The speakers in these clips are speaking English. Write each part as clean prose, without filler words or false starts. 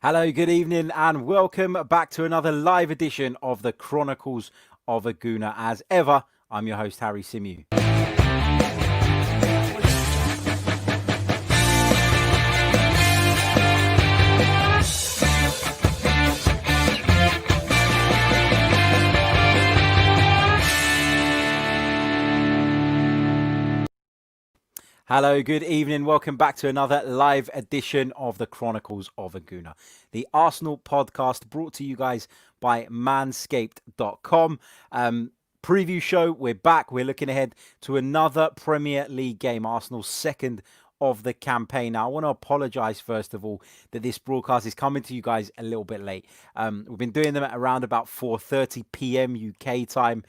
Hello, good evening, and welcome back to another live edition of the Chronicles of a Gooner. As ever, I'm your host, Harry Symeou. Hello, good evening. Welcome back to another live edition of the Chronicles of a Gooner, the Arsenal podcast brought to you guys by manscaped.com. Preview show, we're back. We're looking ahead to another Premier League game, Arsenal's second of the campaign. Now, I want to apologise, first of all, that this broadcast is coming to you guys a little bit late. We've been doing them at around about 4:30 p.m. UK time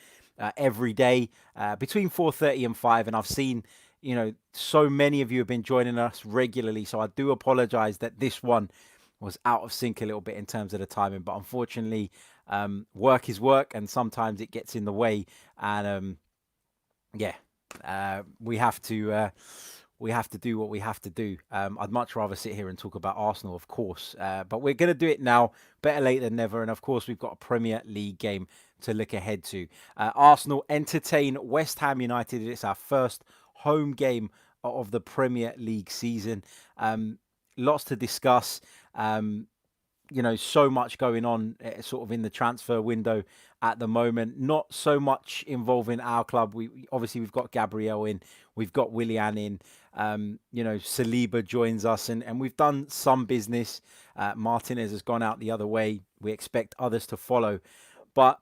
every day, between 4:30 and 5, and I've seen so many of you have been joining us regularly. So I do apologize that this one was out of sync a little bit in terms of the timing. But unfortunately, work is work, and sometimes it gets in the way. And we have to do what we have to do. I'd much rather sit here and talk about Arsenal, of course, but we're going to do it now. Better late than never. And of course, we've got a Premier League game to look ahead to. Arsenal entertain West Ham United. It's our first home game of the Premier League season. Lots to discuss. So much going on sort of in the transfer window at the moment. Not so much involving our club. We've got Gabriel in, we've got Willian in. Saliba joins us, and we've done some business. Martinez has gone out the other way. We expect others to follow. But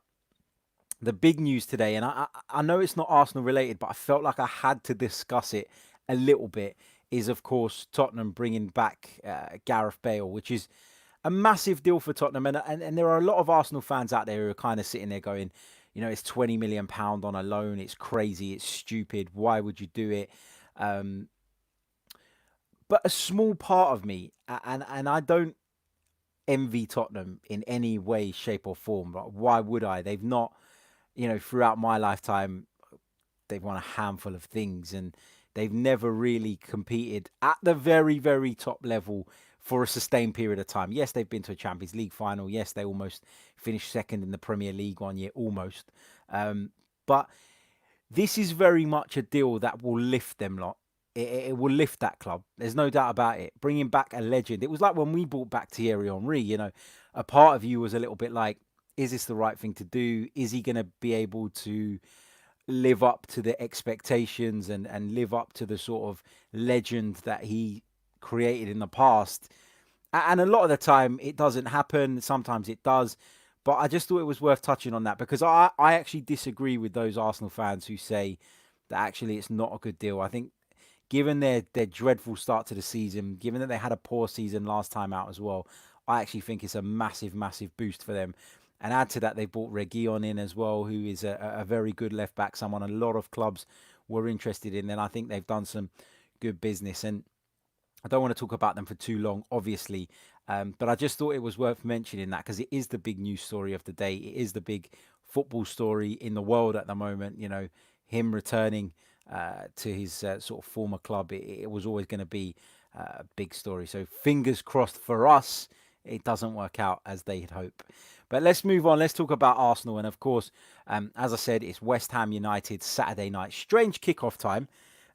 the big news today, and I know it's not Arsenal related, but I felt like I had to discuss it a little bit, is of course Tottenham bringing back Gareth Bale, which is a massive deal for Tottenham. And there are a lot of Arsenal fans out there who are kind of sitting there going, it's £20 million on a loan. It's crazy. It's stupid. Why would you do it? But a small part of me, and I don't envy Tottenham in any way, shape or form. But why would I? They've not, throughout my lifetime, they've won a handful of things, and they've never really competed at the very, very top level for a sustained period of time. Yes, they've been to a Champions League final. Yes, they almost finished second in the Premier League one year, almost. But this is very much a deal that will lift them lot. It will lift that club. There's no doubt about it. Bringing back a legend. It was like when we brought back Thierry Henry, a part of you was a little bit like, is this the right thing to do? Is he going to be able to live up to the expectations and live up to the sort of legend that he created in the past? And a lot of the time it doesn't happen. Sometimes it does. But I just thought it was worth touching on that, because I actually disagree with those Arsenal fans who say that actually it's not a good deal. I think given their dreadful start to the season, given that they had a poor season last time out as well, I actually think it's a massive, massive boost for them. And add to that, they brought Reguilon in as well, who is a very good left back, someone a lot of clubs were interested in. And I think they've done some good business. And I don't want to talk about them for too long, obviously, but I just thought it was worth mentioning that, because it is the big news story of the day. It is the big football story in the world at the moment. Him returning to his sort of former club. It was always going to be a big story. So fingers crossed for us, it doesn't work out as they had hoped. But let's move on. Let's talk about Arsenal. And of course, as I said, it's West Ham United Saturday night. Strange kickoff time.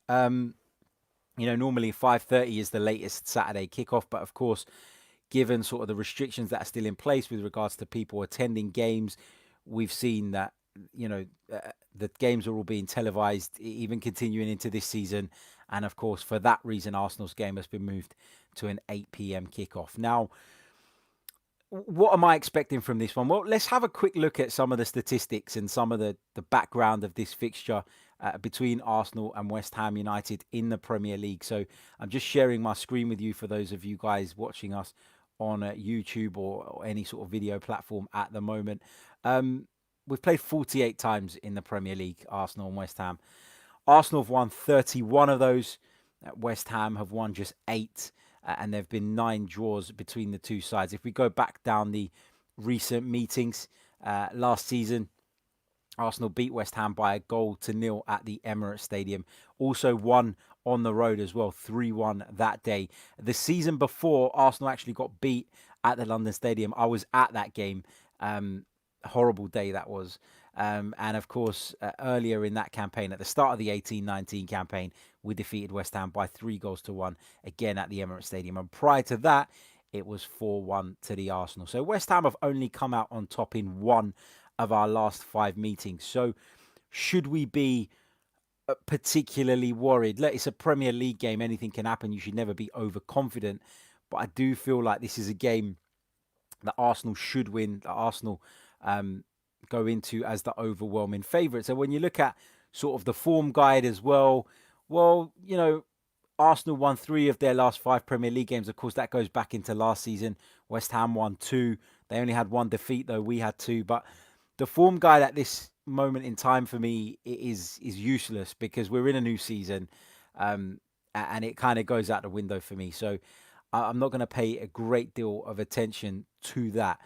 Normally 5:30 is the latest Saturday kickoff. But of course, given sort of the restrictions that are still in place with regards to people attending games, we've seen that, the games are all being televised, even continuing into this season. And of course, for that reason, Arsenal's game has been moved to an 8 p.m. kickoff. Now, what am I expecting from this one? Well, let's have a quick look at some of the statistics and some of the background of this fixture between Arsenal and West Ham United in the Premier League. So I'm just sharing my screen with you for those of you guys watching us on YouTube or any sort of video platform at the moment. We've played 48 times in the Premier League, Arsenal and West Ham. Arsenal have won 31 of those. West Ham have won just 8. And there have been 9 draws between the two sides. If we go back down the recent meetings last season, Arsenal beat West Ham by 1-0 at the Emirates Stadium. Also won on the road as well, 3-1 that day. The season before, Arsenal actually got beat at the London Stadium. I was at that game. Horrible day that was. And of course, earlier in that campaign, at the start of the 18-19 campaign, we defeated West Ham by 3-1, again at the Emirates Stadium. And prior to that, it was 4-1 to the Arsenal. So West Ham have only come out on top in one of our last 5 meetings. So should we be particularly worried? Look, it's a Premier League game. Anything can happen. You should never be overconfident. But I do feel like this is a game that Arsenal should win, that Arsenal go into as the overwhelming favourite. So when you look at sort of the form guide as well, Arsenal won 3 of their last 5 Premier League games. Of course, that goes back into last season. West Ham won 2. They only had 1 defeat, though. We had 2. But the form guide at this moment in time for me is useless because we're in a new season, and it kind of goes out the window for me. So I'm not going to pay a great deal of attention to that.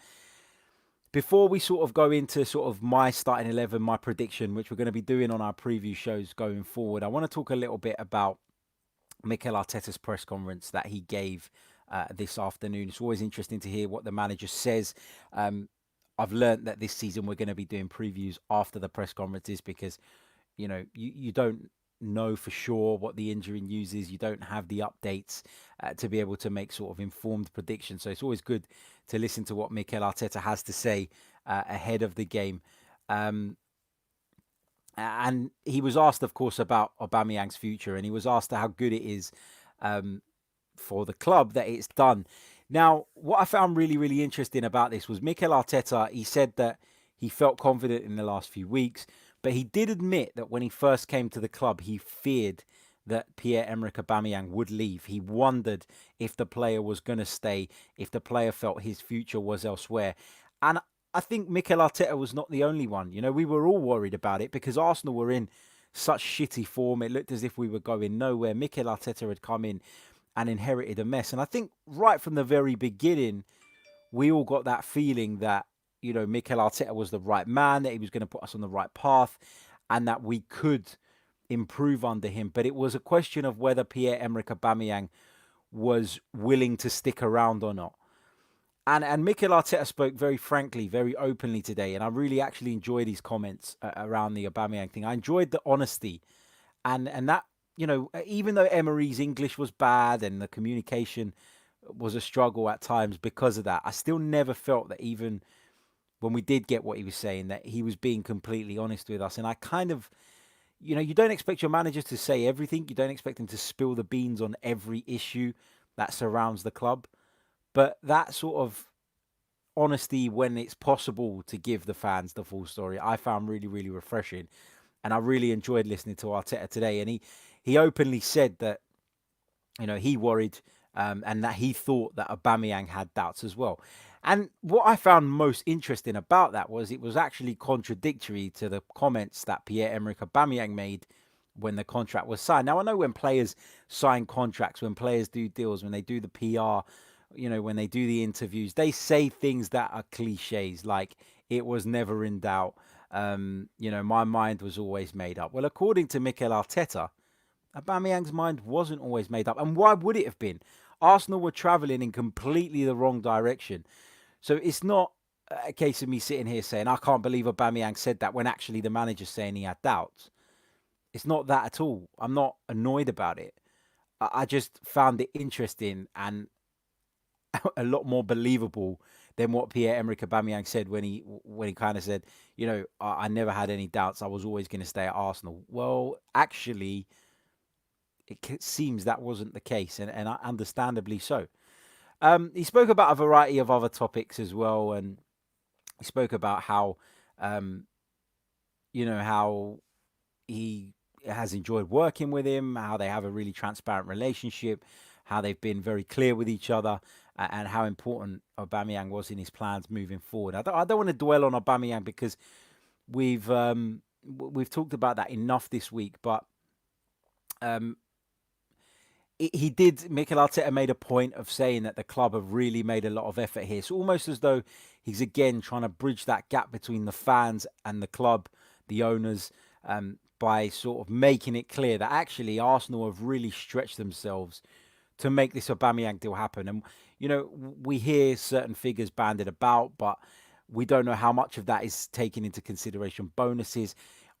Before we sort of go into sort of my starting 11, my prediction, which we're going to be doing on our preview shows going forward, I want to talk a little bit about Mikel Arteta's press conference that he gave this afternoon. It's always interesting to hear what the manager says. I've learned that this season we're going to be doing previews after the press conferences because, you don't know for sure what the injury news is. You don't have the updates to be able to make sort of informed predictions. So it's always good to listen to what Mikel Arteta has to say ahead of the game. And he was asked, of course, about Aubameyang's future, and he was asked how good it is for the club that it's done. Now, what I found really, really interesting about this was Mikel Arteta. He said that he felt confident in the last few weeks, but he did admit that when he first came to the club, he feared that Pierre-Emerick Aubameyang would leave. He wondered if the player was going to stay, if the player felt his future was elsewhere. And I think Mikel Arteta was not the only one. We were all worried about it because Arsenal were in such shitty form. It looked as if we were going nowhere. Mikel Arteta had come in and inherited a mess. And I think right from the very beginning, we all got that feeling that, Mikel Arteta was the right man, that he was going to put us on the right path, and that we could improve under him. But it was a question of whether Pierre-Emerick Aubameyang was willing to stick around or not. And Mikel Arteta spoke very frankly, very openly today, and I really actually enjoyed his comments around the Aubameyang thing. I enjoyed the honesty, and that, even though Emery's English was bad and the communication was a struggle at times because of that, I still never felt that even when we did get what he was saying, that he was being completely honest with us. And I kind of, you don't expect your manager to say everything. You don't expect him to spill the beans on every issue that surrounds the club. But that sort of honesty when it's possible to give the fans the full story, I found really, really refreshing. And I really enjoyed listening to Arteta today. And he openly said that, he worried and that he thought that Aubameyang had doubts as well. And what I found most interesting about that was it was actually contradictory to the comments that Pierre-Emerick Aubameyang made when the contract was signed. Now, I know when players sign contracts, when players do deals, when they do the PR, when they do the interviews, they say things that are cliches, like it was never in doubt. My mind was always made up. Well, according to Mikel Arteta, Aubameyang's mind wasn't always made up. And why would it have been? Arsenal were travelling in completely the wrong direction. So it's not a case of me sitting here saying, I can't believe Aubameyang said that when actually the manager's saying he had doubts. It's not that at all. I'm not annoyed about it. I just found it interesting and a lot more believable than what Pierre-Emerick Aubameyang said when he kind of said, I never had any doubts. I was always going to stay at Arsenal. Well, actually, it seems that wasn't the case, and understandably so. He spoke about a variety of other topics as well, and he spoke about how, how he has enjoyed working with him, how they have a really transparent relationship, how they've been very clear with each other, and how important Aubameyang was in his plans moving forward. I don't want to dwell on Aubameyang because we've talked about that enough this week, but Mikel Arteta made a point of saying that the club have really made a lot of effort here. It's almost as though he's again trying to bridge that gap between the fans and the club, the owners, by sort of making it clear that actually Arsenal have really stretched themselves to make this Aubameyang deal happen. And, we hear certain figures banded about, but we don't know how much of that is taken into consideration. Bonuses.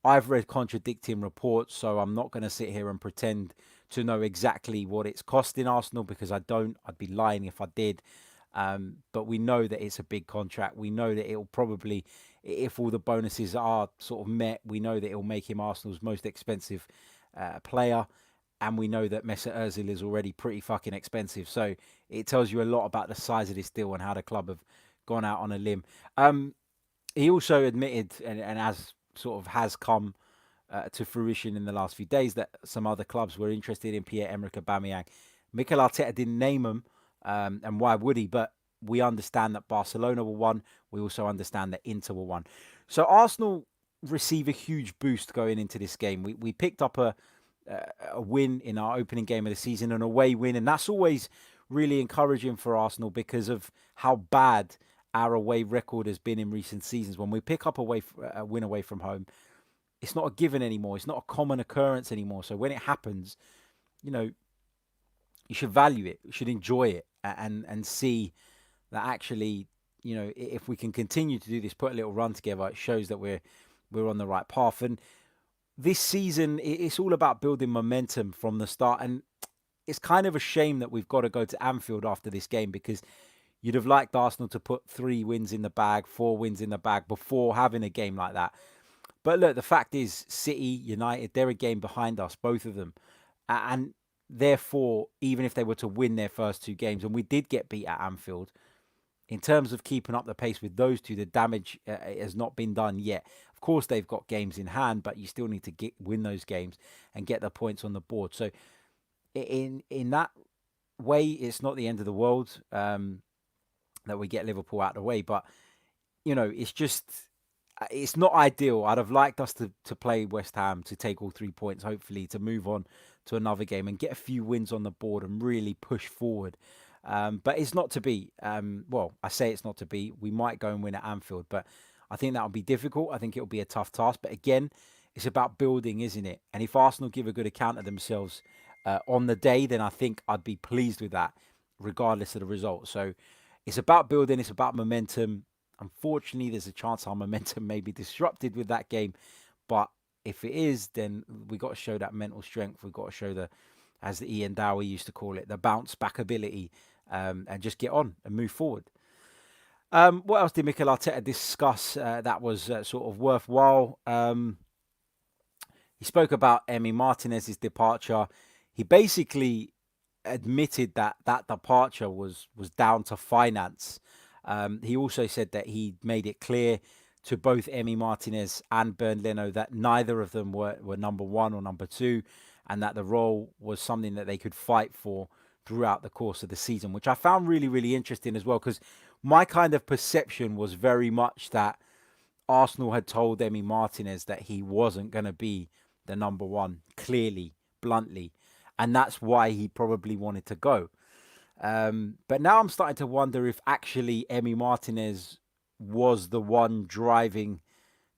I've read contradicting reports, so I'm not going to sit here and pretend to know exactly what it's costing Arsenal, because I don't. I'd be lying if I did. But we know that it's a big contract. We know that it'll probably, if all the bonuses are sort of met, we know that it'll make him Arsenal's most expensive player. And we know that Mesut Ozil is already pretty fucking expensive. So it tells you a lot about the size of this deal and how the club have gone out on a limb. He also admitted, and as sort of has come to fruition in the last few days, that some other clubs were interested in Pierre-Emerick Aubameyang. Mikel Arteta didn't name him, and why would he? But we understand that Barcelona were one. We also understand that Inter were one. So Arsenal receive a huge boost going into this game. We picked up a win in our opening game of the season, an away win, and that's always really encouraging for Arsenal because of how bad our away record has been in recent seasons. When we pick up a win away from home, it's not a given anymore. It's not a common occurrence anymore. So when it happens, you should value it. You should enjoy it, and see that actually, if we can continue to do this, put a little run together, it shows that we're on the right path. And this season, it's all about building momentum from the start. And it's kind of a shame that we've got to go to Anfield after this game, because you'd have liked Arsenal to put 3 wins in the bag, 4 wins in the bag before having a game like that. But look, the fact is, City, United, they're a game behind us, both of them. And therefore, even if they were to win their first 2 games, and we did get beat at Anfield, in terms of keeping up the pace with those two, the damage has not been done yet. Of course, they've got games in hand, but you still need to win those games and get the points on the board. So in that way, it's not the end of the world that we get Liverpool out of the way. But, it's not ideal. I'd have liked us to play West Ham, to take all 3 points, hopefully, to move on to another game and get a few wins on the board and really push forward. But it's not to be. Well, I say it's not to be. We might go and win at Anfield, but I think that will be difficult. I think it'll be a tough task. But again, it's about building, isn't it? And if Arsenal give a good account of themselves on the day, then I think I'd be pleased with that, regardless of the result. So it's about building. It's about momentum. Unfortunately, there's a chance our momentum may be disrupted with that game. But if it is, then we got to show that mental strength. We've got to show as the Ian Dowie used to call it, the bounce back ability, and just get on and move forward. What else did Mikel Arteta discuss that was sort of worthwhile? He spoke about Emmy Martinez's departure. He basically admitted that departure was down to finance. He also said that he made it clear to both Emmy Martinez and Bernd Leno that neither of them were number 1 or number 2, and that the role was something that they could fight for throughout the course of the season, which I found really, really interesting as well, because my kind of perception was very much that Arsenal had told Emmy Martinez that he wasn't going to be the number 1, clearly, bluntly, and that's why he probably wanted to go. But now I'm starting to wonder if actually Emmy Martinez was the one driving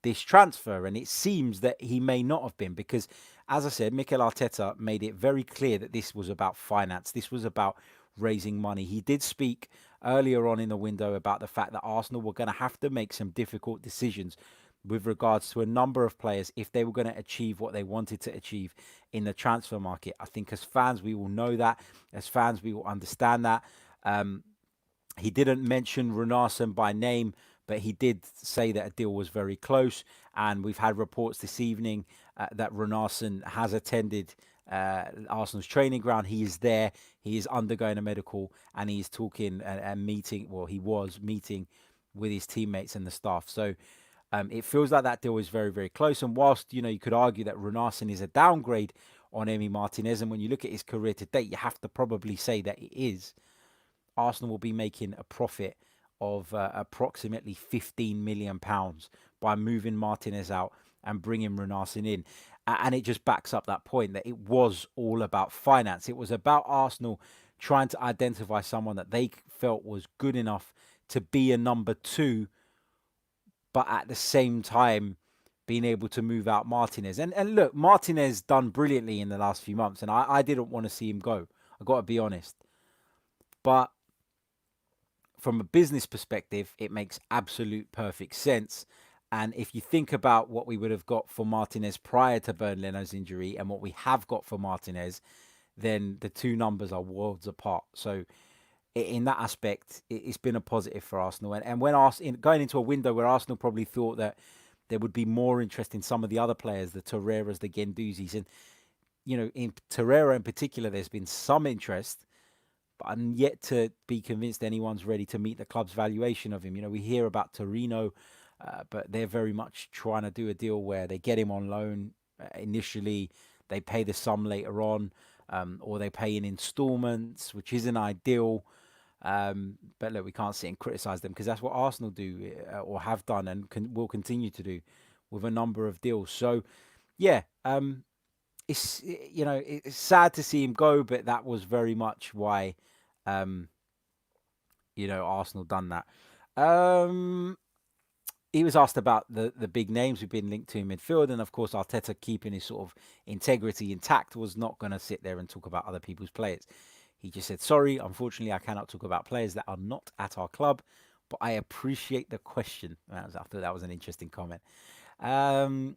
this transfer, and it seems that he may not have been, because, as I said, Mikel Arteta made it very clear that this was about finance. This was about raising money. He did speak earlier on in the window about the fact that Arsenal were going to have to make some difficult decisions with regards to a number of players if they were going to achieve what they wanted to achieve in the transfer market. I think as fans, we will know that. As fans, we will understand that. He didn't mention Runarsson by name, but he did say that a deal was very close. And we've had reports this evening that Runarsson has attended Arsenal's training ground. He is there. He is undergoing a medical, and he's talking and meeting. Well, he was meeting with his teammates and the staff. So it feels like that deal is very, very close. And whilst, you could argue that Runarsson is a downgrade on Emmy Martinez, and when you look at his career to date, you have to probably say that it is. Arsenal will be making a profit of approximately £15 million by moving Martinez out and bringing Runarsson in. And it just backs up that point that it was all about finance. It was about Arsenal trying to identify someone that they felt was good enough to be a number 2, but at the same time being able to move out Martinez. And look, Martinez done brilliantly in the last few months, and I didn't want to see him go. I've got to be honest. But from a business perspective, it makes absolute perfect sense. And if you think about what we would have got for Martinez prior to Bernd Leno's injury and what we have got for Martinez, then the two numbers are worlds apart. So in that aspect, it's been a positive for Arsenal. And when going into a window where Arsenal probably thought that there would be more interest in some of the other players, the Torreiras, the Genduzis, and in Torreira in particular, there's been some interest, but I'm yet to be convinced anyone's ready to meet the club's valuation of him. We hear about Torino, but they're very much trying to do a deal where they get him on loan initially, they pay the sum later on, or they pay in installments, which isn't ideal. But look, we can't sit and criticise them because that's what Arsenal do or have done and will continue to do with a number of deals. So, yeah, it's sad to see him go, but that was very much why, um, Arsenal done that. Um, he was asked about the big names who've been linked to in midfield, and of course Arteta, keeping his sort of integrity intact, was not going to sit there and talk about other people's players. He just said, "Sorry, unfortunately, I cannot talk about players that are not at our club, but I appreciate the question." I thought that was an interesting comment. Um,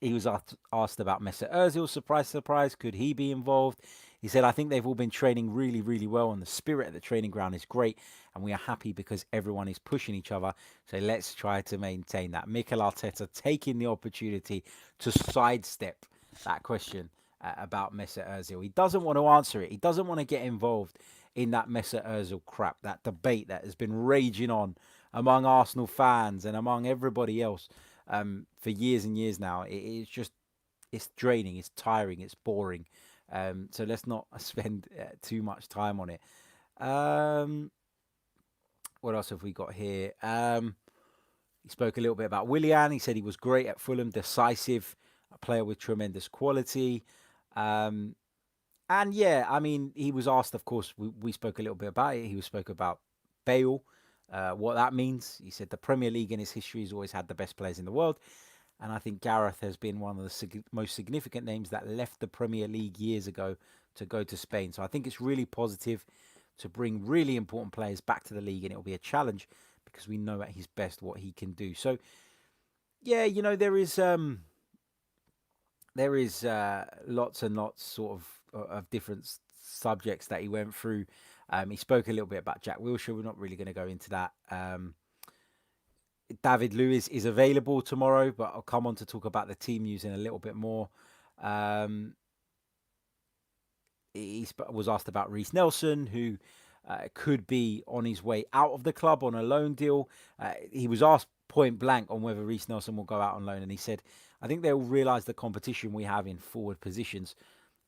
he was asked about Mesut Ozil. Surprise, surprise. Could he be involved? He said, "I think they've all been training really, really well, and the spirit at the training ground is great, and we are happy because everyone is pushing each other. So let's try to maintain that." Mikel Arteta taking the opportunity to sidestep that question about Mesut Ozil. He doesn't want to answer it. He doesn't want to get involved in that Mesut Ozil crap, that debate that has been raging on among Arsenal fans and among everybody else for years and years now. It's draining, it's tiring, it's boring. So let's not spend too much time on it. What else have we got here? He spoke a little bit about Willian. He said he was great at Fulham, decisive, a player with tremendous quality. And yeah, I mean, he was asked, of course, we spoke a little bit about it. He spoke about Bale, what that means. He said the Premier League in its history has always had the best players in the world. And I think Gareth has been one of the most significant names that left the Premier League years ago to go to Spain. So I think it's really positive to bring really important players back to the league, and it'll be a challenge because we know at his best what he can do. So yeah, there is lots and lots sort of different subjects that he went through. He spoke a little bit about Jack Wilshere. We're not really going to go into that. David Luiz is available tomorrow, but I'll come on to talk about the team news in a little bit more. He was asked about Reiss Nelson, who could be on his way out of the club on a loan deal. He was asked point blank on whether Reiss Nelson will go out on loan, and he said, "I think they'll realise the competition we have in forward positions.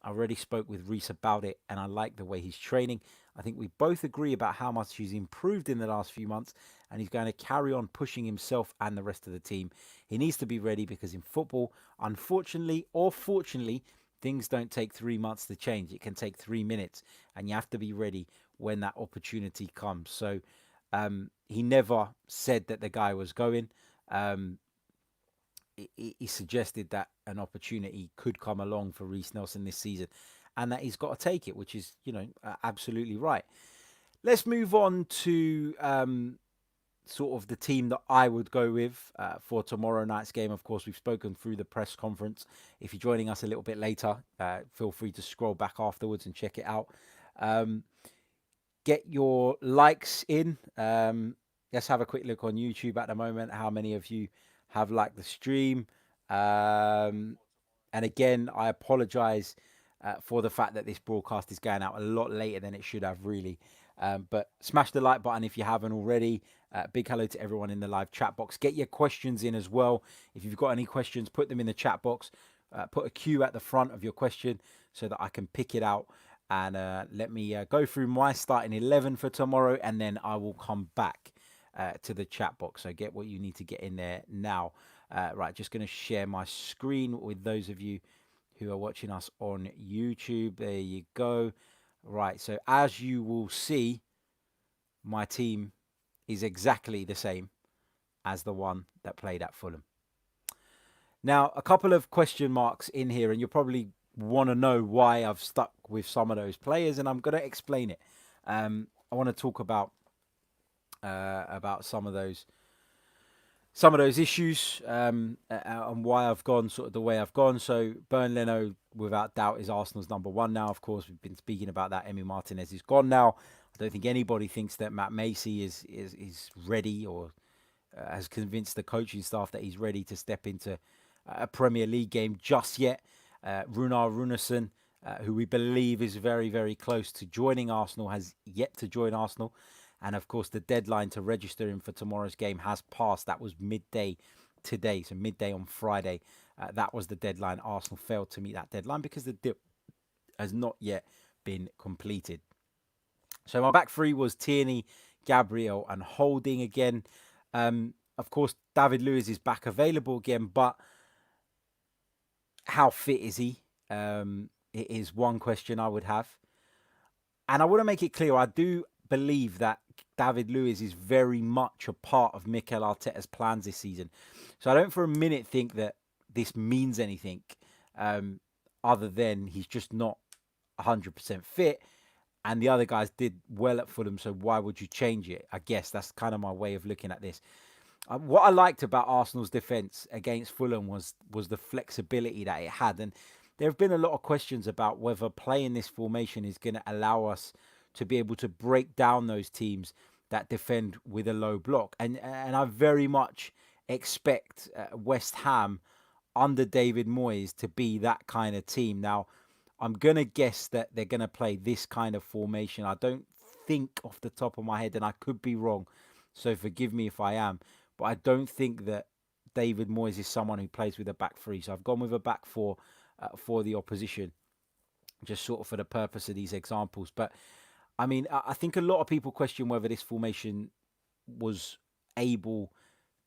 I already spoke with Reiss about it, and I like the way he's training. I think we both agree about how much he's improved in the last few months, and he's going to carry on pushing himself and the rest of the team. He needs to be ready because in football, unfortunately or fortunately, things don't take 3 months to change. It can take 3 minutes, and you have to be ready when that opportunity comes." So he never said that the guy was going. He suggested that an opportunity could come along for Reiss Nelson this season and that he's got to take it, which is, absolutely right. Let's move on to sort of the team that I would go with for tomorrow night's game. Of course, we've spoken through the press conference. If you're joining us a little bit later, feel free to scroll back afterwards and check it out. Get your likes in. Let's have a quick look on YouTube at the moment. How many of you have liked the stream? And again, I apologize for the fact that this broadcast is going out a lot later than it should have, really. But smash the like button if you haven't already. Big hello to everyone in the live chat box. Get your questions in as well. If you've got any questions, put them in the chat box. Put a Q at the front of your question so that I can pick it out. And let me go through my starting 11 for tomorrow, and then I will come back to the chat box. So get what you need to get in there now. Right, just going to share my screen with those of you who are watching us on YouTube. There you go. Right, so as you will see, my team is exactly the same as the one that played at Fulham. Now, a couple of question marks in here, and you'll probably want to know why I've stuck with some of those players, and I'm going to explain it. I want to talk about some of those issues and why I've gone sort of the way I've gone. So Bernd Leno, without doubt, is Arsenal's number one now. Of course, we've been speaking about that. Emmy Martinez is gone now. I don't think anybody thinks that Matt Macy is ready or has convinced the coaching staff that he's ready to step into a Premier League game just yet. Runarsson, who we believe is very, very close to joining Arsenal, has yet to join Arsenal. And of course, the deadline to register him for tomorrow's game has passed. That was midday today, so midday on Friday. That was the deadline. Arsenal failed to meet that deadline because the deal has not yet been completed. So my back three was Tierney, Gabriel, and Holding again. Of course, David Luiz is back available again, but how fit is he? It is one question I would have. And I want to make it clear, I do believe that David Luiz is very much a part of Mikel Arteta's plans this season. So I don't for a minute think that this means anything other than he's just not 100% fit. And the other guys did well at Fulham, so why would you change it? I guess that's kind of my way of looking at this. What I liked about Arsenal's defence against Fulham was the flexibility that it had. And there have been a lot of questions about whether playing this formation is going to allow us to be able to break down those teams that defend with a low block. And I very much expect West Ham under David Moyes to be that kind of team. Now, I'm going to guess that they're going to play this kind of formation. I don't think off the top of my head, and I could be wrong, so forgive me if I am, but I don't think that David Moyes is someone who plays with a back three. So I've gone with a back four for the opposition, just sort of for the purpose of these examples. But I mean, I think a lot of people question whether this formation was able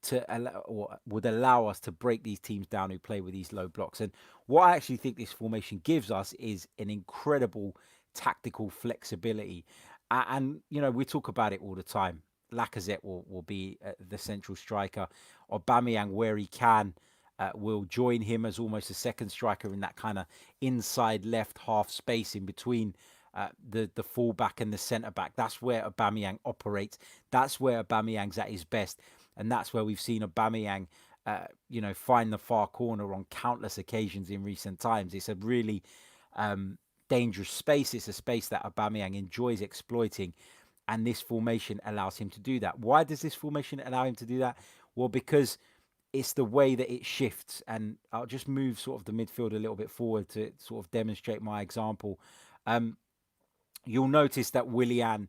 to allow, or would allow us to break these teams down who play with these low blocks. And what I actually think this formation gives us is an incredible tactical flexibility. And you know, we talk about it all the time. Lacazette will be the central striker. Aubameyang, where he can, will join him as almost a second striker in that kind of inside left half space in between the fullback and the centre back. That's where Aubameyang operates. That's where Aubameyang's at his best, and that's where we've seen Aubameyang, find the far corner on countless occasions in recent times. It's a really dangerous space. It's a space that Aubameyang enjoys exploiting, and this formation allows him to do that. Why does this formation allow him to do that? Well, because it's the way that it shifts, and I'll just move sort of the midfield a little bit forward to sort of demonstrate my example. You'll notice that Willian,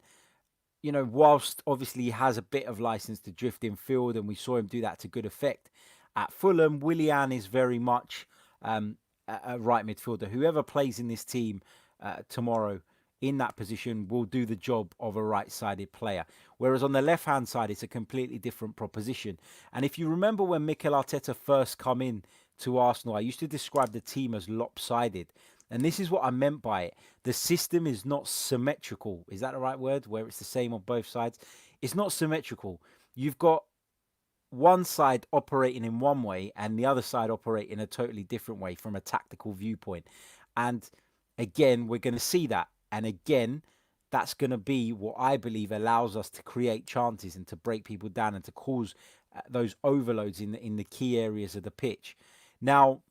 whilst obviously he has a bit of license to drift in field, and we saw him do that to good effect at Fulham, Willian is very much a right midfielder. Whoever plays in this team tomorrow in that position will do the job of a right-sided player. Whereas on the left-hand side, it's a completely different proposition. And if you remember when Mikel Arteta first come in to Arsenal, I used to describe the team as lopsided. And this is what I meant by it. The system is not symmetrical. Is that the right word? Where it's the same on both sides? It's not symmetrical. You've got one side operating in one way and the other side operate in a totally different way from a tactical viewpoint. And again, we're going to see that. And again, that's going to be what I believe allows us to create chances and to break people down and to cause those overloads in the key areas of the pitch. Now,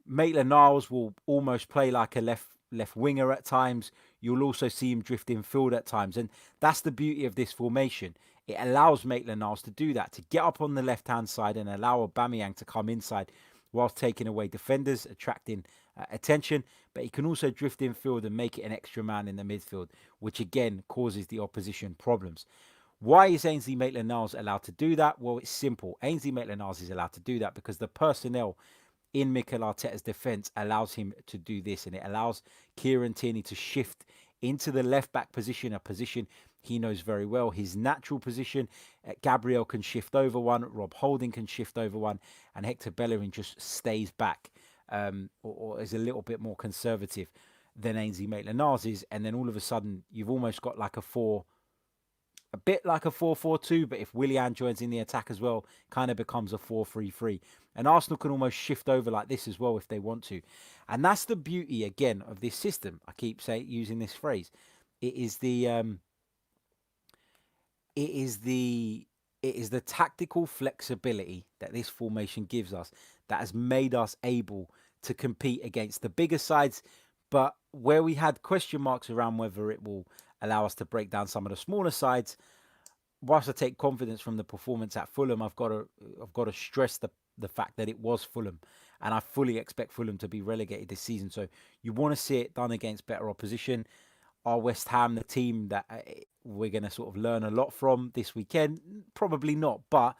Maitland-Niles will almost play like a left winger at times. You'll also see him drift in field at times. And that's the beauty of this formation. It allows Maitland-Niles to do that, to get up on the left-hand side and allow Aubameyang to come inside whilst taking away defenders, attracting attention. But he can also drift in field and make it an extra man in the midfield, which again causes the opposition problems. Why is Ainsley Maitland-Niles allowed to do that? Well, it's simple. Ainsley Maitland-Niles is allowed to do that because the personnel in Mikel Arteta's defence allows him to do this, and it allows Kieran Tierney to shift into the left-back position, a position he knows very well, his natural position. Gabriel can shift over one, Rob Holding can shift over one, and Hector Bellerin just stays back or is a little bit more conservative than Ainsley Maitland-Niles is, and then all of a sudden you've almost got like a 4 a bit like a 4-4-2, but if Willian joins in the attack as well, kind of becomes a 4-3-3. And Arsenal can almost shift over like this as well if they want to. And that's the beauty, again, of this system. I keep using this phrase. It is the it is the it is the tactical flexibility that this formation gives us that has made us able to compete against the bigger sides, but where we had question marks around whether it will allow us to break down some of the smaller sides. Whilst I take confidence from the performance at Fulham, I've got to stress the fact that it was Fulham, and I fully expect Fulham to be relegated this season. So you want to see it done against better opposition. Are West Ham the team that we're going to sort of learn a lot from this weekend? Probably not. But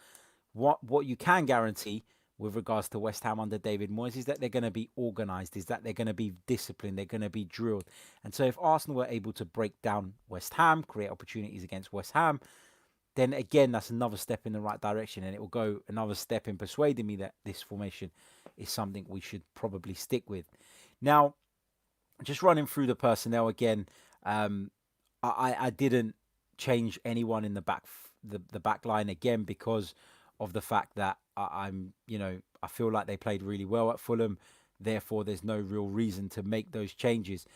what you can guarantee with regards to West Ham under David Moyes is that they're going to be organised, is that they're going to be disciplined, they're going to be drilled. And so if Arsenal were able to break down West Ham, create opportunities against West Ham, then again, that's another step in the right direction, and it will go another step in persuading me that this formation is something we should probably stick with. Now, just running through the personnel again, I didn't change anyone in the back line again because of the fact that I feel like they played really well at Fulham. Therefore, there's no real reason to make those changes.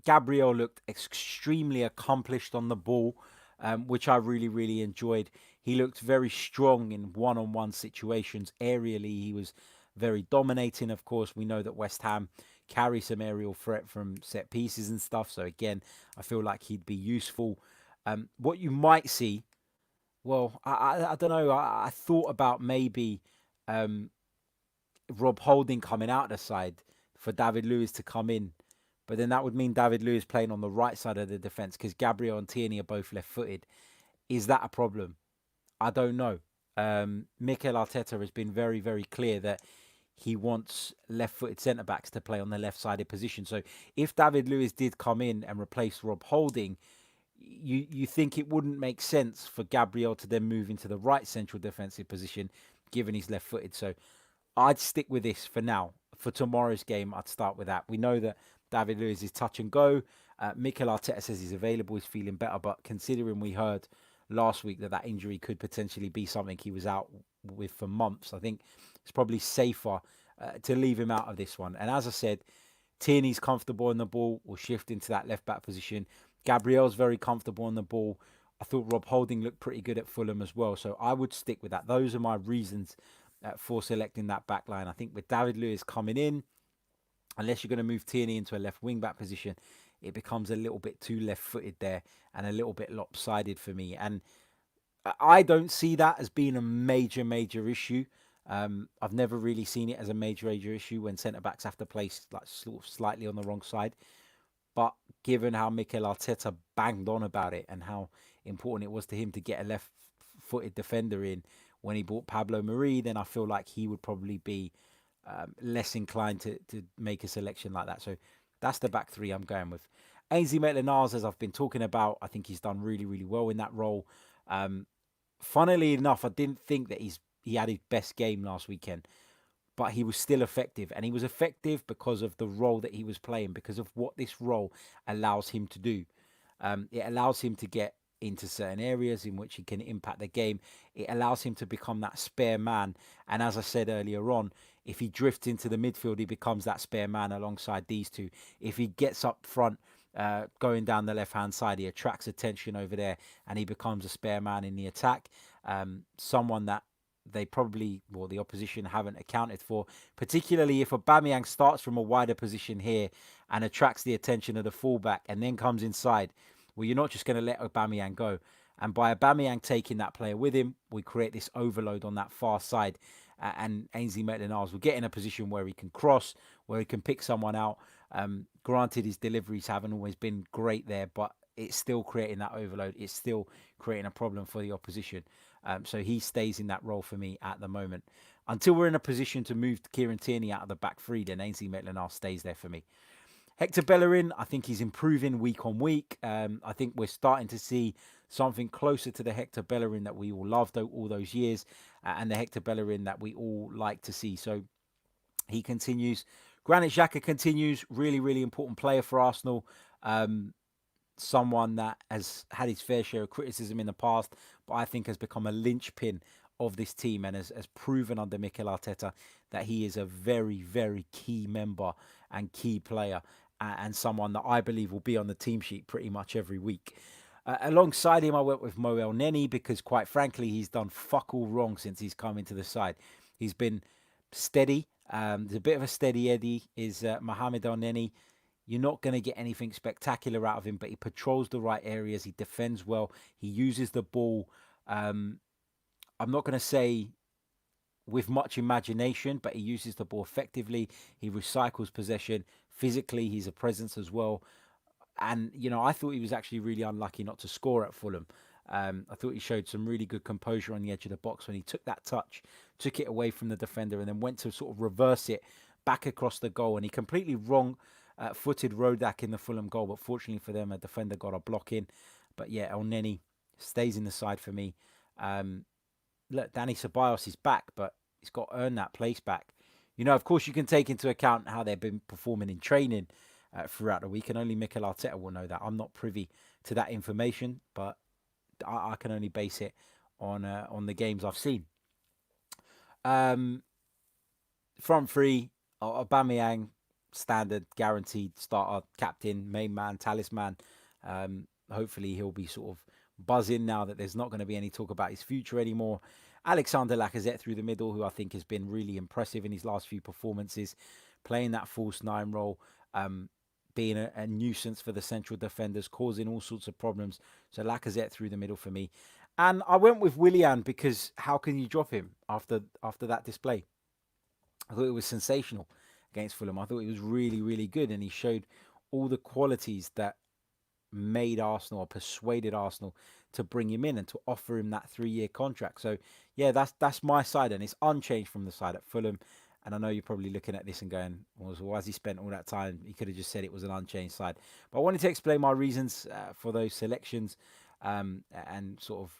Gabriel looked extremely accomplished on the ball, which I really, really enjoyed. He looked very strong in one-on-one situations. Aerially, he was very dominating. Of course, we know that West Ham carry some aerial threat from set pieces and stuff. So again, I feel like he'd be useful. What you might see, well, I don't know. I thought about maybe Rob Holding coming out the side for David Luiz to come in. But then that would mean David Luiz playing on the right side of the defence because Gabriel and Tierney are both left-footed. Is that a problem? I don't know. Mikel Arteta has been very, very clear that he wants left-footed centre-backs to play on the left-sided position. So if David Luiz did come in and replace Rob Holding, you think it wouldn't make sense for Gabriel to then move into the right central defensive position, given he's left-footed. So I'd stick with this for now. For tomorrow's game, I'd start with that. We know that David Luiz is touch and go. Mikel Arteta says he's available, he's feeling better, but considering we heard last week that injury could potentially be something he was out with for months, I think it's probably safer to leave him out of this one. And as I said, Tierney's comfortable on the ball, will shift into that left back position. Gabriel's very comfortable on the ball. I thought Rob Holding looked pretty good at Fulham as well, so I would stick with that. Those are my reasons for selecting that back line. I think with David Luiz coming in, unless you're going to move Tierney into a left wing back position, it becomes a little bit too left footed there and a little bit lopsided for me. And I don't see that as being a major, major issue. I've never really seen it as a major, major issue when centre backs have to play like sort of slightly on the wrong side. But given how Mikel Arteta banged on about it and how important it was to him to get a left-footed defender in when he bought Pablo Mari, then I feel like he would probably be less inclined to make a selection like that. So that's the back three I'm going with. Ainsley Maitland-Niles, as I've been talking about, I think he's done really, really well in that role. Funnily enough, I didn't think that he had his best game last weekend, but he was still effective. And he was effective because of the role that he was playing, because of what this role allows him to do. It allows him to get into certain areas in which he can impact the game. It allows him to become that spare man. And as I said earlier on, if he drifts into the midfield, he becomes that spare man alongside these two. If he gets up front, going down the left-hand side, he attracts attention over there and he becomes a spare man in the attack. Someone that they probably, well, the opposition haven't accounted for, particularly if Aubameyang starts from a wider position here and attracts the attention of the fullback and then comes inside. Well, you're not just going to let Aubameyang go. And by Aubameyang taking that player with him, we create this overload on that far side. And Ainsley Maitland-Niles will get in a position where he can cross, where he can pick someone out. Granted, his deliveries haven't always been great there, but it's still creating that overload. It's still creating a problem for the opposition. So he stays in that role for me at the moment. Until we're in a position to move Kieran Tierney out of the back three, then Ainsley Maitland-Niles stays there for me. Hector Bellerin, I think he's improving week on week. I think we're starting to see something closer to the Hector Bellerin that we all loved all those years and the Hector Bellerin that we all like to see. So he continues. Granit Xhaka continues. Really, really important player for Arsenal. someone that has had his fair share of criticism in the past, but I think has become a linchpin of this team and has proven under Mikel Arteta that he is a very, very key member and key player, and someone that I believe will be on the team sheet pretty much every week. Alongside him, I went with Mo Elneny because, quite frankly, he's done fuck all wrong since he's come into the side. He's been steady. There's a bit of a steady Eddie is Mohamed Elneny. You're not going to get anything spectacular out of him, but he patrols the right areas. He defends well. He uses the ball. I'm not going to say with much imagination, but he uses the ball effectively. He recycles possession. Physically, he's a presence as well. And, I thought he was actually really unlucky not to score at Fulham. I thought he showed some really good composure on the edge of the box when he took that touch, took it away from the defender, and then went to sort of reverse it back across the goal. And he completely wrong-footed Rodak in the Fulham goal, but fortunately for them, a defender got a block in. But yeah, Elneny stays in the side for me. Look, Danny Ceballos is back, but he's got to earn that place back. Of course, you can take into account how they've been performing in training throughout the week, and only Mikel Arteta will know that. I'm not privy to that information, but I can only base it on the games I've seen. Front three, Aubameyang, standard, guaranteed starter, captain, main man, talisman. Hopefully he'll be sort of buzzing now that there's not going to be any talk about his future anymore. Alexander Lacazette through the middle, who I think has been really impressive in his last few performances, playing that false nine role, being a nuisance for the central defenders, causing all sorts of problems. So Lacazette through the middle for me. And I went with Willian because how can you drop him after that display? I thought it was sensational against Fulham. I thought he was really, really good, and he showed all the qualities that made Arsenal or persuaded Arsenal to bring him in and to offer him that 3-year contract. So yeah, that's my side, and it's unchanged from the side at Fulham. And I know you're probably looking at this and going, well, so why has he spent all that time? He could have just said it was an unchanged side. But I wanted to explain my reasons for those selections and sort of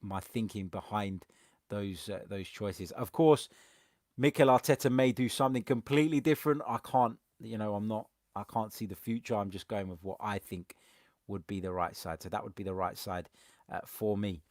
my thinking behind those choices. Of course, Mikel Arteta may do something completely different. I can't see the future. I'm just going with what I think would be the right side. So that would be the right side for me.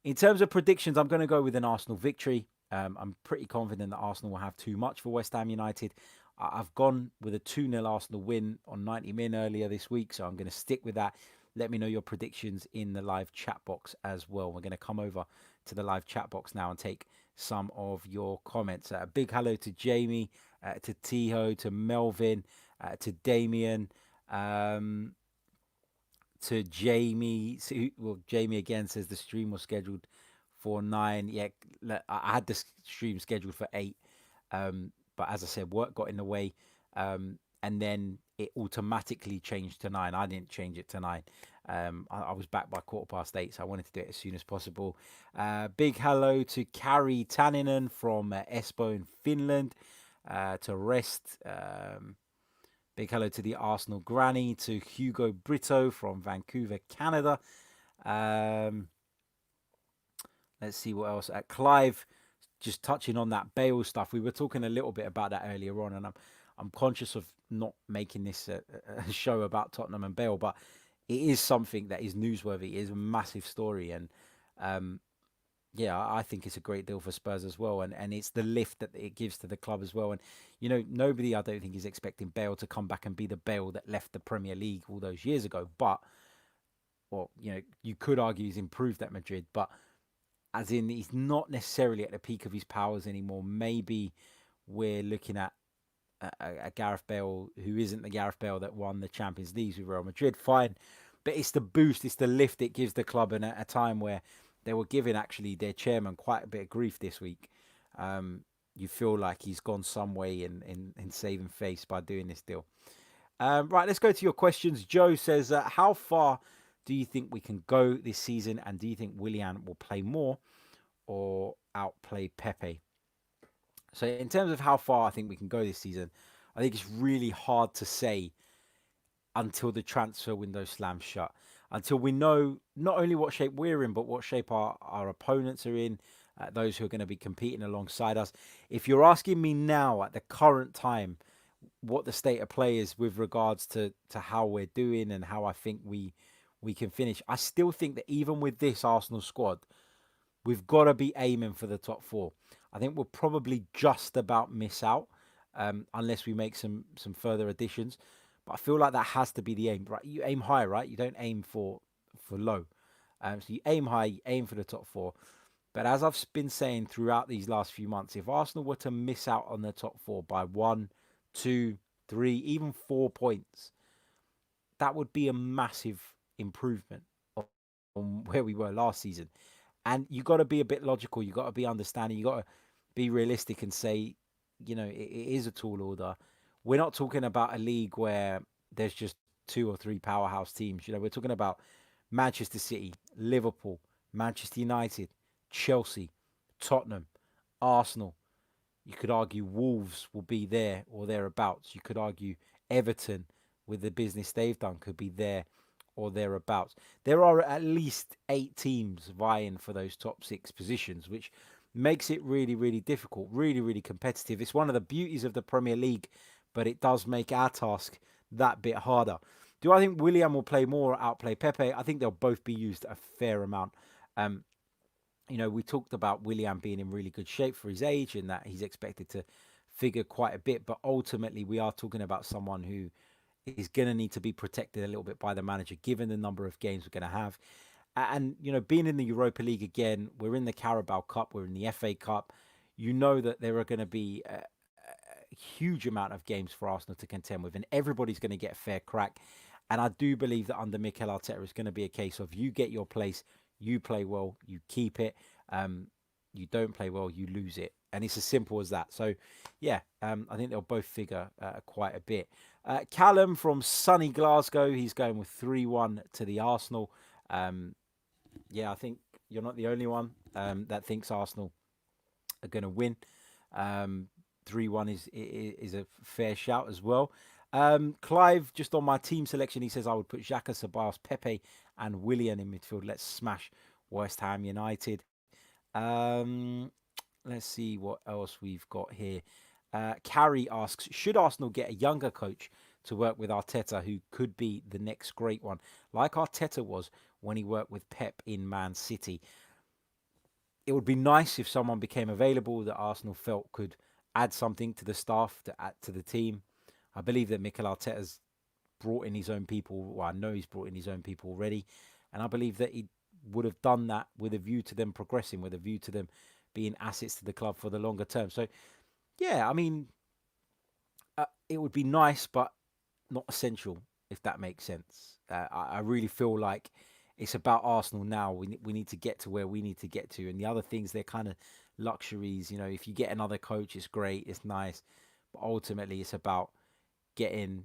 In terms of predictions, I'm going to go with an Arsenal victory. I'm pretty confident that Arsenal will have too much for West Ham United. I've gone with a 2-0 Arsenal win on 90 Min earlier this week, so I'm going to stick with that. Let me know your predictions in the live chat box as well. We're going to come over to the live chat box now and take some of your comments. A big hello to Jamie, to Tiho, to Melvin, to Damien, to Jamie. Well, Jamie again says the stream was scheduled for 9. Yeah, I had the stream scheduled for 8. But as I said, work got in the way. And then it automatically changed to 9. I didn't change it to 9. I was back by 8:15, so I wanted to do it as soon as possible. Big hello to Kari Tanninen from Espoo in Finland, to Rest. Big hello to the Arsenal Granny, to Hugo Brito from Vancouver, Canada. Let's see what else. Clive, just touching on that Bale stuff. We were talking a little bit about that earlier on, and I'm conscious of not making this a show about Tottenham and Bale, but it is something that is newsworthy. It is a massive story, and yeah, I think it's a great deal for Spurs as well, and it's the lift that it gives to the club as well. And nobody, I don't think, is expecting Bale to come back and be the Bale that left the Premier League all those years ago. But, well, you could argue he's improved at Madrid, but as in he's not necessarily at the peak of his powers anymore. Maybe we're looking at a Gareth Bale who isn't the Gareth Bale that won the Champions League with Real Madrid. Fine, but it's the boost, it's the lift it gives the club, and at a time where they were giving actually their chairman quite a bit of grief this week. You feel like he's gone some way in saving face by doing this deal. Right, let's go to your questions. Joe says, how far do you think we can go this season, and do you think Willian will play more or outplay Pepe? So in terms of how far I think we can go this season, I think it's really hard to say until the transfer window slams shut, until we know not only what shape we're in, but what shape our opponents are in, those who are going to be competing alongside us. If you're asking me now at the current time what the state of play is with regards to how we're doing and how I think we we can finish. I still think that even with this Arsenal squad, we've got to be aiming for the top four. I think we'll probably just about miss out unless we make some further additions. But I feel like that has to be the aim, right? You aim high, right? You don't aim for low. So you aim high, you aim for the top four. But as I've been saying throughout these last few months, if Arsenal were to miss out on the top four by 1, 2, 3, even 4 points, that would be a massive improvement on where we were last season. And you got to be a bit logical. You got to be understanding. You got to be realistic and say, it is a tall order. We're not talking about a league where there's just two or three powerhouse teams. We're talking about Manchester City, Liverpool, Manchester United, Chelsea, Tottenham, Arsenal. You could argue Wolves will be there or thereabouts. You could argue Everton, with the business they've done, could be there or thereabouts. There are at least 8 teams vying for those top 6 positions, which makes it really, really difficult, really, really competitive. It's one of the beauties of the Premier League, but it does make our task that bit harder. Do I think Willian will play more or outplay Pepe? I think they'll both be used a fair amount. Um, we talked about Willian being in really good shape for his age and that he's expected to figure quite a bit. But ultimately, we are talking about someone who is going to need to be protected a little bit by the manager, given the number of games we're going to have. And, being in the Europa League again, we're in the Carabao Cup, we're in the FA Cup. You know that there are going to be a huge amount of games for Arsenal to contend with, and everybody's going to get a fair crack. And I do believe that under Mikel Arteta, it's going to be a case of you get your place, you play well, you keep it. You don't play well, you lose it. And it's as simple as that. So, yeah, I think they'll both figure quite a bit. Callum from sunny Glasgow, he's going with 3-1 to the Arsenal. Yeah, I think you're not the only one that thinks Arsenal are going to win. 3-1 is a fair shout as well. Clive, just on my team selection, he says I would put Xhaka, Ceballos, Pepe, and Willian in midfield. Let's smash West Ham United. Let's see what else we've got here. Carrie asks, should Arsenal get a younger coach to work with Arteta, who could be the next great one, like Arteta was when he worked with Pep in Man City? It would be nice if someone became available that Arsenal felt could add something to the staff, to add to the team. I believe that Mikel Arteta's brought in his own people. Well, I know he's brought in his own people already. And I believe that he would have done that with a view to them progressing, with a view to them being assets to the club for the longer term. So, yeah, I mean, it would be nice, but not essential, if that makes sense. I really feel like it's about Arsenal now. We need to get to where we need to get to. And the other things, they're kind of luxuries. If you get another coach, it's great, it's nice. But ultimately, it's about getting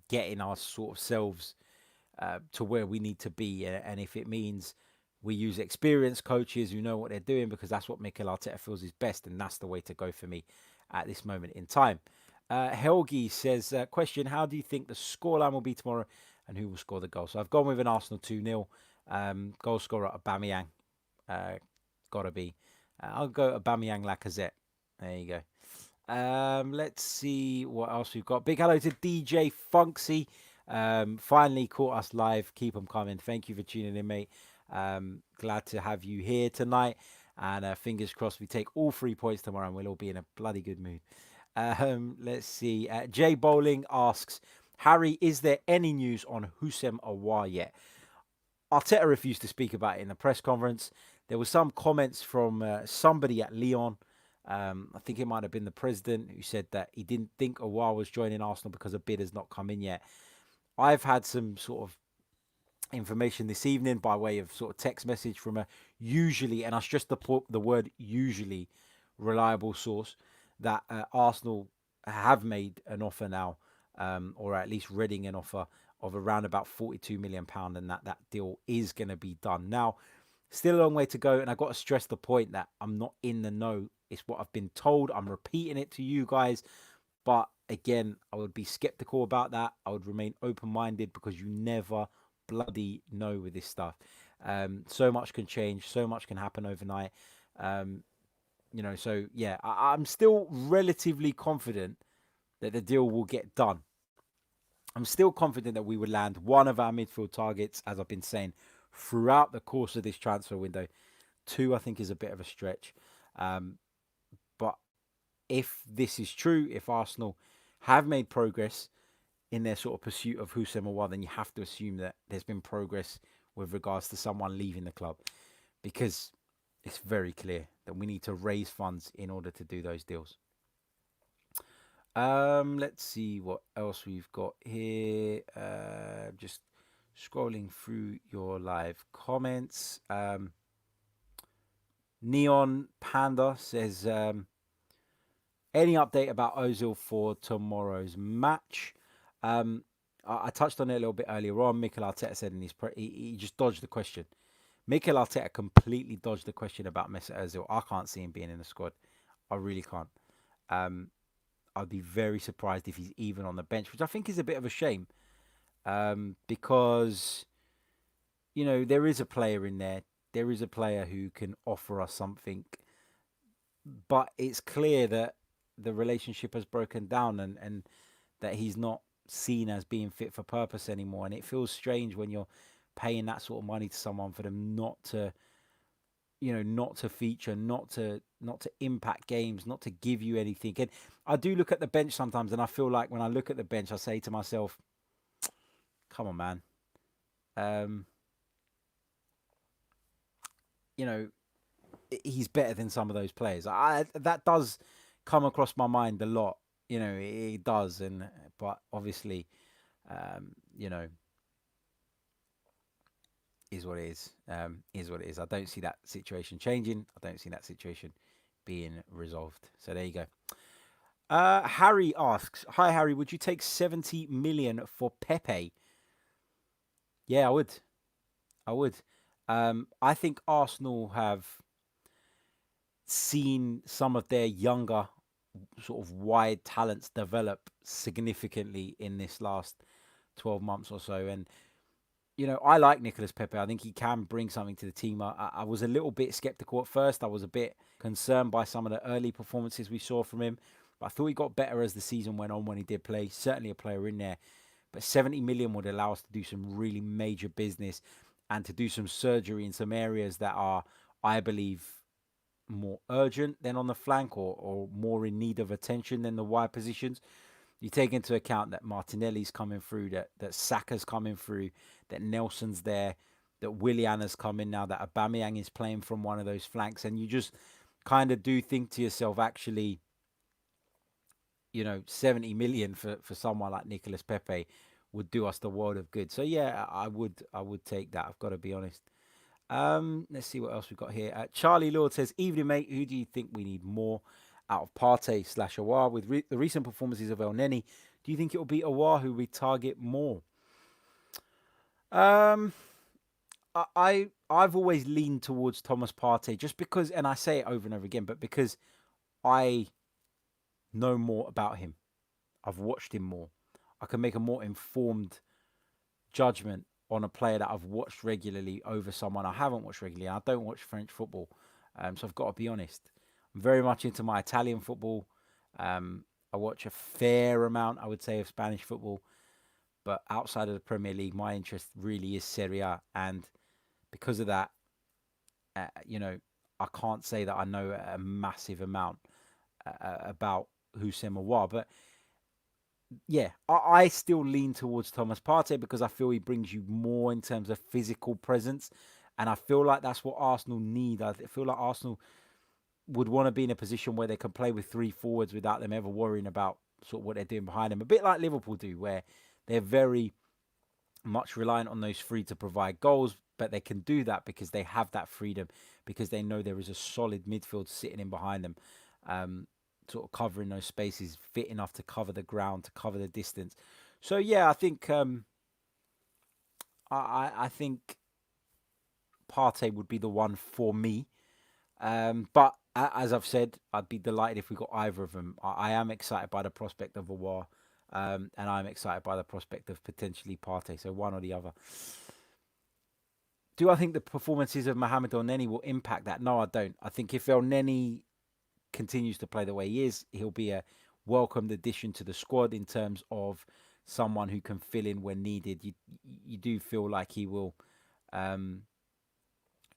getting our sort of selves to where we need to be. And if it means we use experienced coaches who know what they're doing, because that's what Mikel Arteta feels is best, and that's the way to go for me at this moment in time. Helgi says, question, how do you think the scoreline will be tomorrow and who will score the goal? So I've gone with an Arsenal 2-0. Goal scorer Aubameyang. Gotta be. I'll go Aubameyang Lacazette. There you go. Let's see what else we've got. Big hello to DJ Funksy. Finally caught us live. Keep them coming. Thank you for tuning in, mate. Glad to have you here tonight. And fingers crossed we take all 3 points tomorrow and we'll all be in a bloody good mood. Let's see. Jay Bowling asks, Harry, is there any news on Houssem Aouar yet? Arteta refused to speak about it in the press conference. There were some comments from somebody at Lyon. I think it might have been the president, who said that he didn't think Aouar was joining Arsenal because a bid has not come in yet. I've had some sort of information this evening by way of sort of text message from a usually, and I stress the word usually, reliable source, that Arsenal have made an offer now, or at least readying an offer of around about £42 million, and that deal is going to be done. Now, still a long way to go, and I've got to stress the point that I'm not in the know. It's what I've been told. I'm repeating it to you guys. But again, I would be skeptical about that. I would remain open-minded, because you never bloody know with this stuff. So much can change. So much can happen overnight. So yeah, I'm still relatively confident that the deal will get done. I'm still confident that we would land one of our midfield targets, as I've been saying, throughout the course of this transfer window. Two, I think, is a bit of a stretch. Um, but if this is true, if Arsenal have made progress in their sort of pursuit of Houssem Aouar, then you have to assume that there's been progress with regards to someone leaving the club, because it's very clear that we need to raise funds in order to do those deals. Let's see what else we've got here. Just scrolling through your live comments. Neon Panda says, any update about Ozil for tomorrow's match? I touched on it a little bit earlier on. Mikel Arteta said in his he just dodged the question. Mikel Arteta completely dodged the question about Mesut Ozil. I can't see him being in the squad. I really can't. I'd be very surprised if he's even on the bench, which I think is a bit of a shame, because there is a player in there. There is a player who can offer us something, but it's clear that the relationship has broken down, and that he's not seen as being fit for purpose anymore. And it feels strange when you're paying that sort of money to someone for them not to not to feature, not to impact games, not to give you anything. And I do look at the bench sometimes, and I feel like when I look at the bench, I say to myself, "Come on, man." Um, you know, he's better than some of those players. That does come across my mind a lot. It does, but obviously, you know, is what it is. Is what it is. I don't see that situation changing. I don't see that situation being resolved. So there you go. Harry asks, "Hi Harry, would you take 70 million for Pepe?" Yeah, I would. I would. I think Arsenal have seen some of their younger sort of wide talents develop significantly in this last 12 months or so. And I like Nicolas Pepe. I think he can bring something to the team. I was a little bit skeptical at first. I was a bit concerned by some of the early performances we saw from him. But I thought he got better as the season went on when he did play. Certainly a player in there. But 70 million would allow us to do some really major business and to do some surgery in some areas that are, I believe, more urgent than on the flank, or more in need of attention than the wide positions. You take into account that Martinelli's coming through, that Saka's coming through, that Nelson's there, that Willian has come in now, that Aubameyang is playing from one of those flanks, and you just kind of do think to yourself, actually, 70 million for someone like Nicolas Pepe would do us the world of good. So yeah, I would take that. I've got to be honest. Let's see what else we've got here. Charlie Lord says, "Evening, mate. Who do you think we need more out of Partey/Aouar with the recent performances of El Neni? Do you think it will be Aouar who we target more?" Um, I've always leaned towards Thomas Partey, just because, and I say it over and over again, but because I know more about him. I've watched him more. I can make a more informed judgment on a player that I've watched regularly over someone I haven't watched regularly. I don't watch French football, so I've got to be honest. I'm very much into my Italian football. I watch a fair amount, I would say, of Spanish football, but outside of the Premier League, my interest really is Serie A, and because of that, I can't say that I know a massive amount about Houssem Aouar, but yeah, I still lean towards Thomas Partey because I feel he brings you more in terms of physical presence. And I feel like that's what Arsenal need. I feel like Arsenal would want to be in a position where they can play with three forwards without them ever worrying about sort of what they're doing behind them. A bit like Liverpool do, where they're very much reliant on those three to provide goals, but they can do that because they have that freedom, because they know there is a solid midfield sitting in behind them. Sort of covering those spaces, fit enough to cover the ground, to cover the distance. So yeah, I think I think Partey would be the one for me. But as I've said, I'd be delighted if we got either of them. I am excited by the prospect of Aouar, and I'm excited by the prospect of potentially Partey. So one or the other. Do I think the performances of Mohamed Elneny will impact that? No, I don't. I think if Elneny continues to play the way he is, he'll be a welcomed addition to the squad in terms of someone who can fill in when needed. You do feel like he will. Um,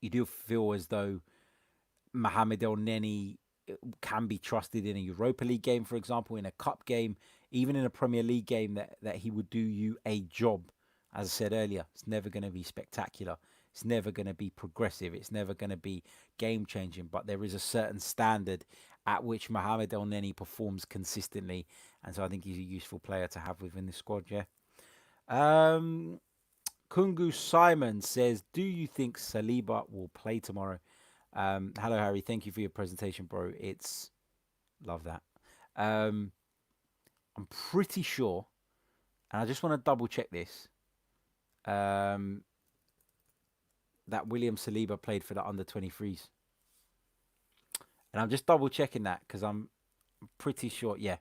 you do feel as though Mohamed El Neni can be trusted in a Europa League game, for example, in a cup game, even in a Premier League game, that he would do you a job. As I said earlier, it's never going to be spectacular. It's never going to be progressive. It's never going to be game changing. But there is a certain standard at which Mohamed El Neni performs consistently. And so I think he's a useful player to have within the squad, yeah. Um, Kungu Simon says, do you think Saliba will play tomorrow? Hello, Harry. Thank you for your presentation, bro. It's love that. Um, I'm pretty sure, and I just want to double check this, that William Saliba played for the under 23s. And I'm just double checking that because I'm pretty sure, yeah.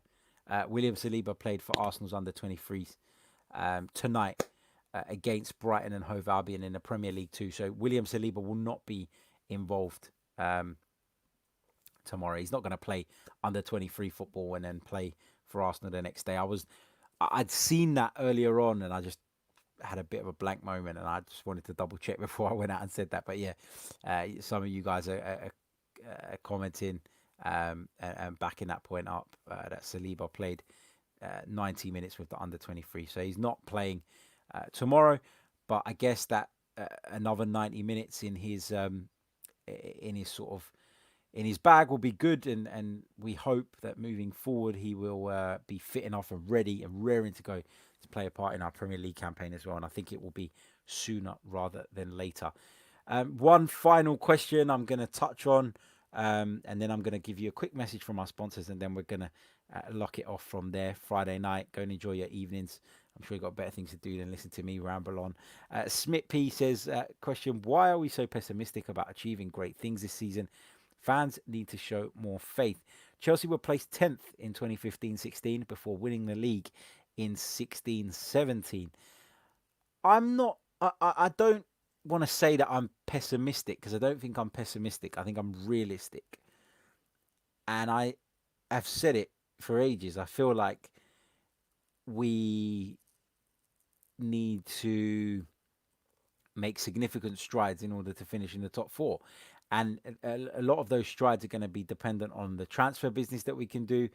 William Saliba played for Arsenal's under 23s tonight against Brighton and Hove Albion in the Premier League 2. So William Saliba will not be involved tomorrow. He's not going to play under 23 football and then play for Arsenal the next day. I'd seen that earlier on and I just had a bit of a blank moment and I just wanted to double check before I went out and said that. But yeah, some of you guys are commenting and backing that point up that Saliba played 90 minutes with the under 23. So he's not playing tomorrow, but I guess that another 90 minutes in his sort of in his bag will be good, and we hope that moving forward he will be fit enough and ready and raring to go to play a part in our Premier League campaign as well. And I think it will be sooner rather than later. One final question I'm going to touch on, and then I'm going to give you a quick message from our sponsors, and then we're going to lock it off from there. Friday night, go and enjoy your evenings. I'm sure you've got better things to do than listen to me ramble on. Smith P says, question, why are we so pessimistic about achieving great things this season? Fans need to show more faith. Chelsea were placed 10th in 2015-16 before winning the league in 16-17. I don't want to say that I'm pessimistic because I don't think I'm pessimistic. I think I'm realistic. And I have said it for ages. I feel like we need to make significant strides in order to finish in the top four. And a lot of those strides are going to be dependent on the transfer business that we can do.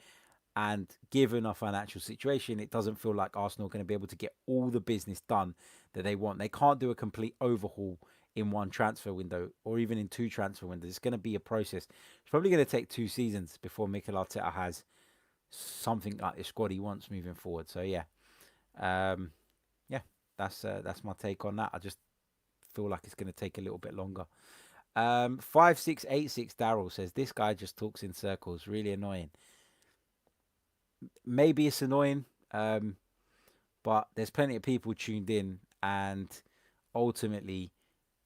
And given our financial situation, it doesn't feel like Arsenal are going to be able to get all the business done that they want. They can't do a complete overhaul in one transfer window or even in two transfer windows. It's going to be a process. It's probably going to take 2 seasons before Mikel Arteta has something like the squad he wants moving forward. So yeah, that's my take on that. I just feel like it's going to take a little bit longer. 5686 Daryl says, this guy just talks in circles. Really annoying. Maybe it's annoying, but there's plenty of people tuned in, and ultimately,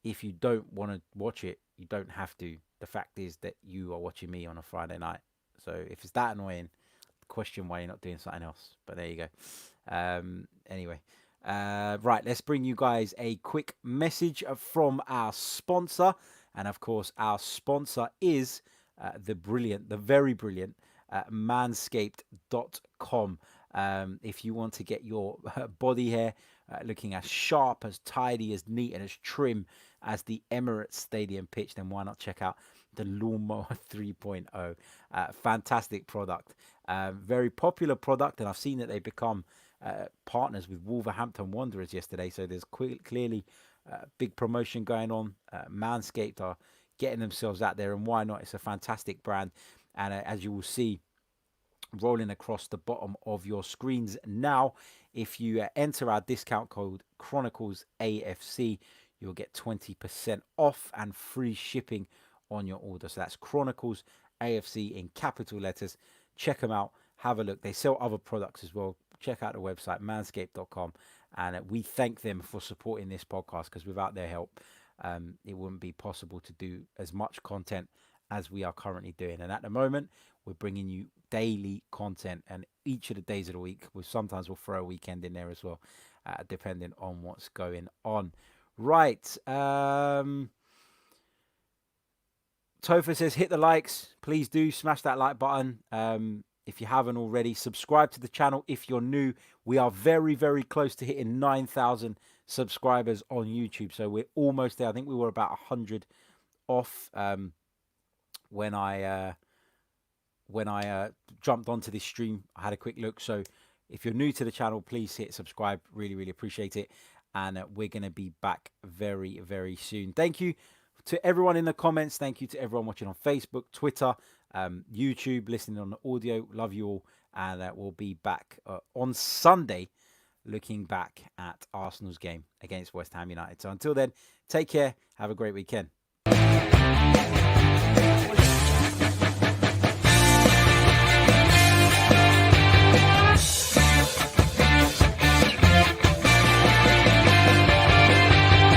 if you don't want to watch it, you don't have to. The fact is that you are watching me on a Friday night. So if it's that annoying, question why you're not doing something else. But there you go. Anyway, right, let's bring you guys a quick message from our sponsor. And of course, our sponsor is the very brilliant manscaped.com. If you want to get your body hair looking as sharp, as tidy, as neat, and as trim as the Emirates Stadium pitch, then why not check out the Lawnmower 3.0? Fantastic product. Very popular product, and I've seen that they become partners with Wolverhampton Wanderers yesterday, so there's clearly big promotion going on. Manscaped are getting themselves out there, and why not? It's a fantastic brand, and as you will see rolling across the bottom of your screens now, if you enter our discount code Chronicles AFC, you'll get 20% off and free shipping on your order. So that's Chronicles AFC in capital letters. Check them out, have a look. They sell other products as well. Check out the website manscaped.com, and we thank them for supporting this podcast, because without their help it wouldn't be possible to do as much content as we are currently doing. And at the moment, we're bringing you daily content, and each of the days of the week, sometimes we'll throw a weekend in there as well, depending on what's going on. Right. Topher says, hit the likes. Please do smash that like button. if you haven't already. Subscribe to the channel if you're new. We are very, very close to hitting 9,000 subscribers on YouTube. So we're almost there. I think we were about 100 off when I jumped onto this stream. I had a quick look. So if you're new to the channel, please hit subscribe. Really, really appreciate it. And we're going to be back very, very soon. Thank you to everyone in the comments. Thank you to everyone watching on Facebook, Twitter, YouTube, listening on the audio. Love you all. And we'll be back on Sunday looking back at Arsenal's game against West Ham United. So until then, take care. Have a great weekend.